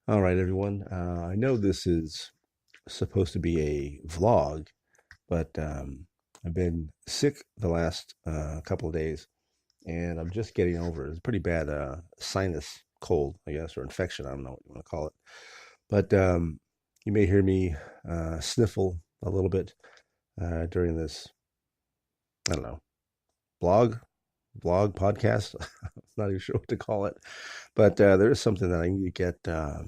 All right, everyone. I know this is supposed to be a vlog, but I've been sick the last couple of days, and I'm just getting over it. It's a pretty bad sinus cold, I guess, or infection. I don't know what you want to call it. But you may hear me sniffle a little bit during this, I don't know, blog, podcast. I'm not even sure what to call it, but there is something that I need to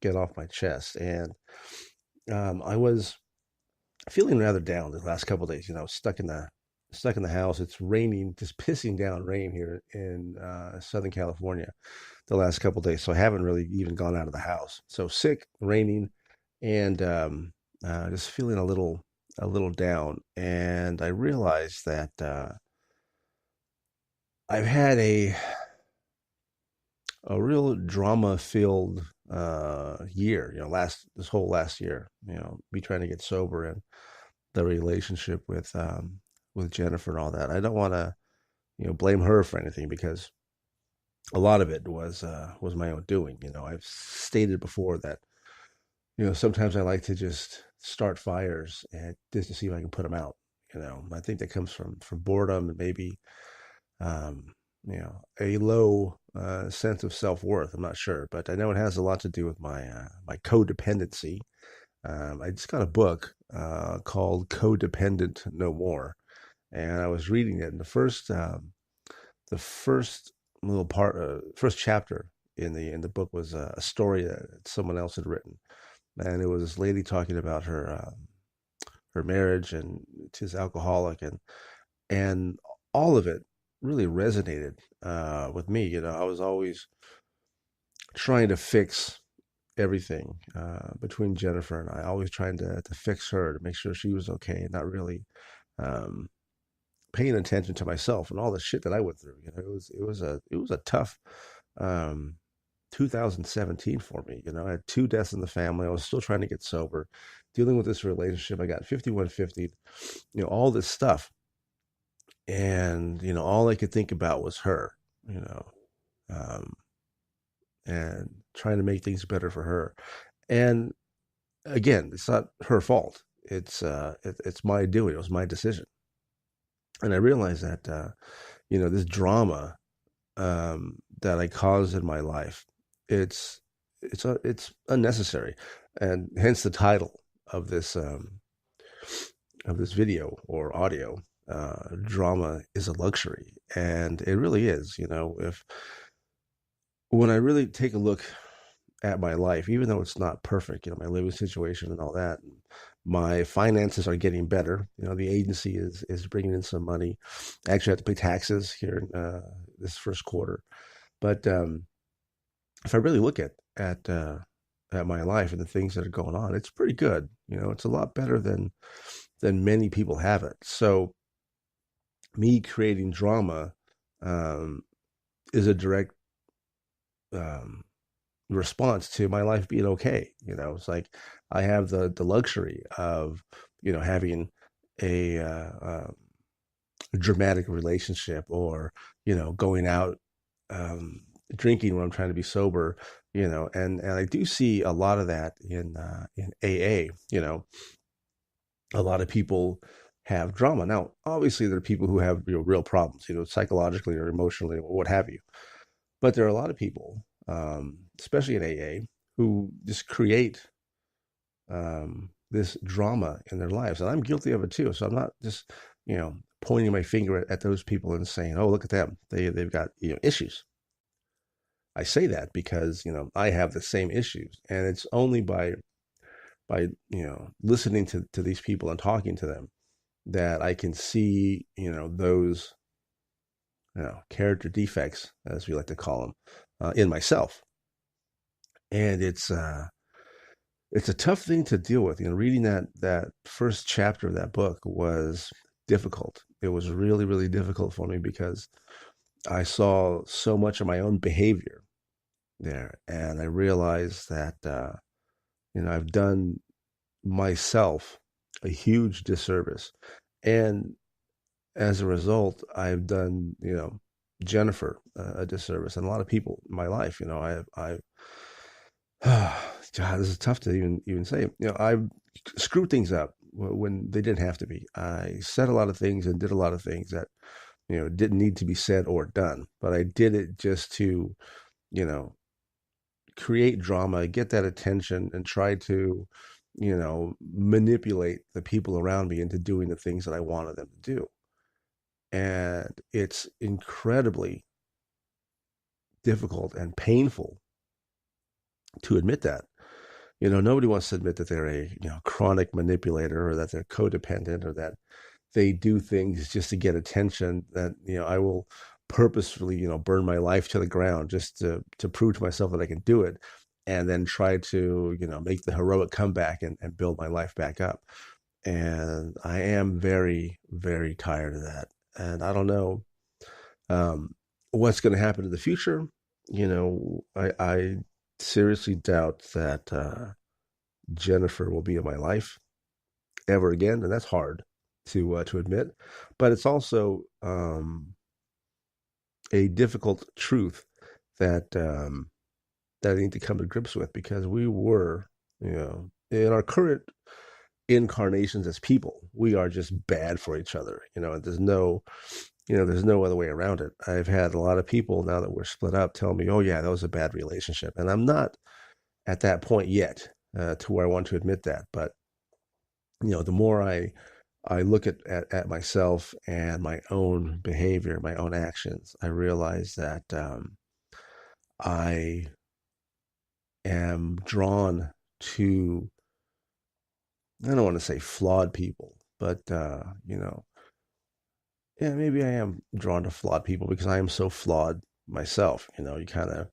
get off my chest, and I was feeling rather down the last couple of days. Stuck in the house. It's raining, just pissing down rain here in Southern California the last couple of days. So I haven't really even gone out of the house. So sick, raining, and just feeling a little down. And I realized that I've had a real drama filled year. This whole last year. Me trying to get sober and the relationship with Jennifer and all that. I don't want to blame her for anything because a lot of it was my own doing. I've stated before that sometimes I like to just start fires and just to see if I can put them out. I think that comes from boredom and maybe um, a low sense of self worth. I'm not sure, but I know it has a lot to do with my codependency. I just got a book called "Codependent No More," and I was reading it. And the first little part, first chapter in the book was a story that someone else had written, and it was this lady talking about her marriage and she's alcoholic, and all of it really resonated with me. I was always trying to fix everything between Jennifer and I, always trying to fix her to make sure she was okay, not really um, paying attention to myself and all the shit that I went through. It was a tough um, 2017 for me. I had two deaths in the family. I was still trying to get sober, dealing with this relationship. I got 5150, all this stuff, and all I could think about was her. You know, um, and trying to make things better for her. And again, it's not her fault. It's my doing. It was my decision. And I realized that this drama that I caused in my life, it's it's unnecessary, and hence the title of this video or audio. Drama is a luxury, and it really is. If when I really take a look at my life, even though it's not perfect, my living situation and all that. My finances are getting better. The agency is bringing in some money. I actually have to pay taxes here this first quarter. But if I really look at my life and the things that are going on, it's pretty good. It's a lot better than many people have it. So me creating drama um, is a direct um, response to my life being okay. It's like I have the luxury of having a dramatic relationship, or going out um, drinking when I'm trying to be sober. And I do see a lot of that in AA. A lot of people have drama. Now, obviously, there are people who have real problems, psychologically or emotionally or what have you. But there are a lot of people, especially in AA, who just create this drama in their lives, and I'm guilty of it too. So I'm not just pointing my finger at those people and saying, "Oh, look at them. They've got issues." I say that because I have the same issues, and it's only by listening to these people and talking to them that I can see those character defects, as we like to call them, in myself. And it's a tough thing to deal with. Reading that first chapter of that book was difficult. It was really, really difficult for me because I saw so much of my own behavior there, and I realized that I've done myself a huge disservice, and as a result, I've done Jennifer a disservice, and a lot of people in my life. God, this is tough to even say. I screwed things up when they didn't have to be. I said a lot of things and did a lot of things that didn't need to be said or done, but I did it just to you know create drama, get that attention, and try to manipulate the people around me into doing the things that I wanted them to do. And it's incredibly difficult and painful to admit that. Nobody wants to admit that they're a chronic manipulator, or that they're codependent, or that they do things just to get attention. That I will purposefully burn my life to the ground just to prove to myself that I can do it, and then try to make the heroic comeback and build my life back up. And I am very, very tired of that. And I don't know what's going to happen in the future. I seriously doubt that Jennifer will be in my life ever again, and that's hard to admit. But it's also a difficult truth that that I need to come to grips with, because we were, in our current incarnations as people, we are just bad for each other. And there's no other way around it. I've had a lot of people, now that we're split up, tell me, "Oh yeah, that was a bad relationship," and I'm not at that point yet, to where I want to admit that. But the more I look at myself and my own behavior, my own actions, I realize that I am drawn to, I don't want to say flawed people, but yeah, maybe I am drawn to flawed people because I am so flawed myself. You kind of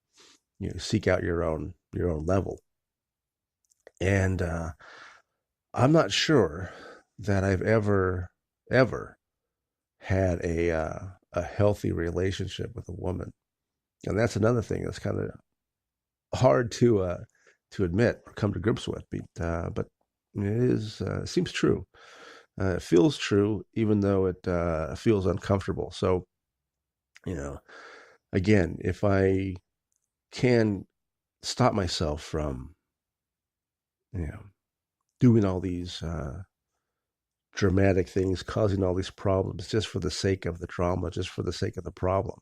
seek out your own level, and I'm not sure that I've ever had a healthy relationship with a woman, and that's another thing that's kind of hard to admit or come to grips with. But it seems true. It feels true, even though it feels uncomfortable. So you know, again, if I can stop myself from you know doing all these dramatic things, causing all these problems just for the sake of the drama, just for the sake of the problem,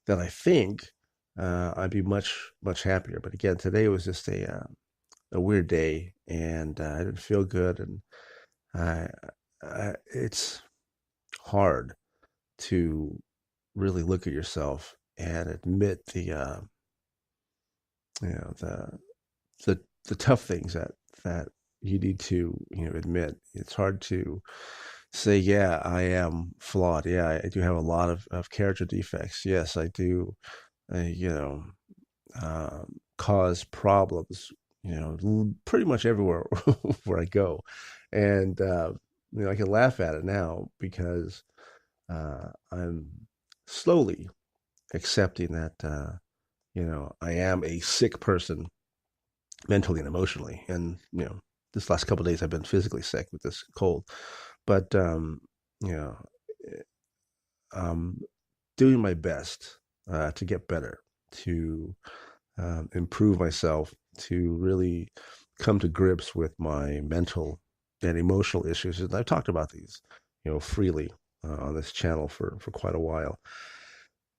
then I think I'd be much much happier. But again, today was just a weird day, and I didn't feel good, and I, it's hard to really look at yourself and admit you know the the tough things that you need to admit. It's hard to say, yeah, I am flawed. Yeah, I do have a lot of character defects. Yes, I do. You know, cause problems. Pretty much everywhere where I go, and I can laugh at it now because I'm slowly accepting that I am a sick person mentally and emotionally, and this last couple of days I've been physically sick with this cold, but you know I'm doing my best to get better, to improve myself, to really come to grips with my mental and emotional issues. And I've talked about these, freely on this channel for quite a while.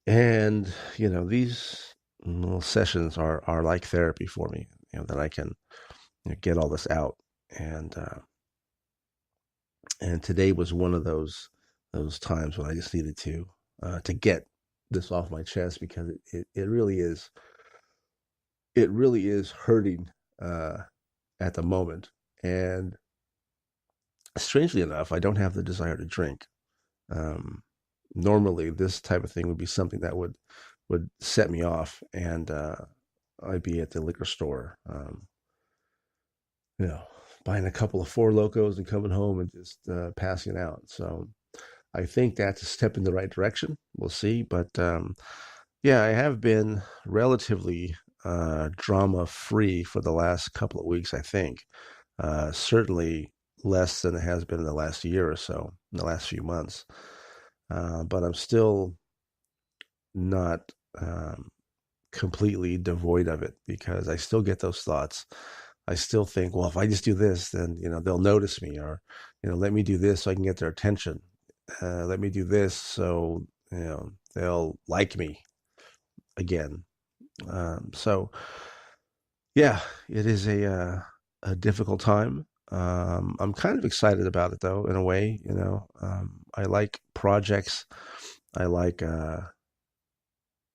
And these little sessions are like therapy for me. That I can get all this out, and today was one of those times when I just needed to get this off my chest, because it really is hurting uh, at the moment. And strangely enough, I don't have the desire to drink. Um, Normally, this type of thing would be something that would set me off, and I'd be at the liquor store, you know, buying a couple of Four Locos and coming home and just passing out. So I think that's a step in the right direction. We'll see, but yeah, I have been relatively drama free for the last couple of weeks, I think. Certainly less than it has been in the last year or so, in the last few months. But I'm still not completely devoid of it because I still get those thoughts. I still think, well, if I just do this, then they'll notice me, or let me do this so I can get their attention. Let me do this so they'll like me again. So yeah, it is a difficult time. I'm kind of excited about it though, in a way. I like projects. I like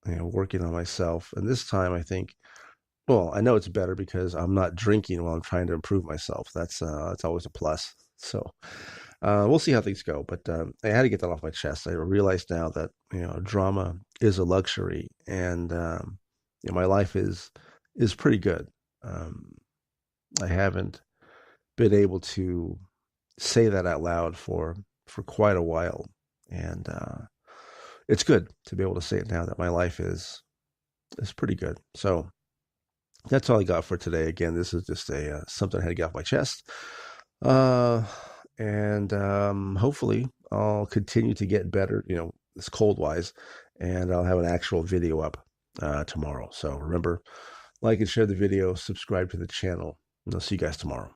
working on myself, and this time I think. Well, I know it's better because I'm not drinking while I'm trying to improve myself. That's always a plus. So we'll see how things go. But I had to get that off my chest. I realize now that drama is a luxury, and my life is pretty good. Um, I haven't been able to say that out loud for quite a while, and it's good to be able to say it now that my life is pretty good. So that's all I got for today. Again, this is just a something I had to get off my chest, uh, and hopefully I'll continue to get better. This cold wise, and I'll have an actual video up tomorrow. So remember, like and share the video, subscribe to the channel, and I'll see you guys tomorrow.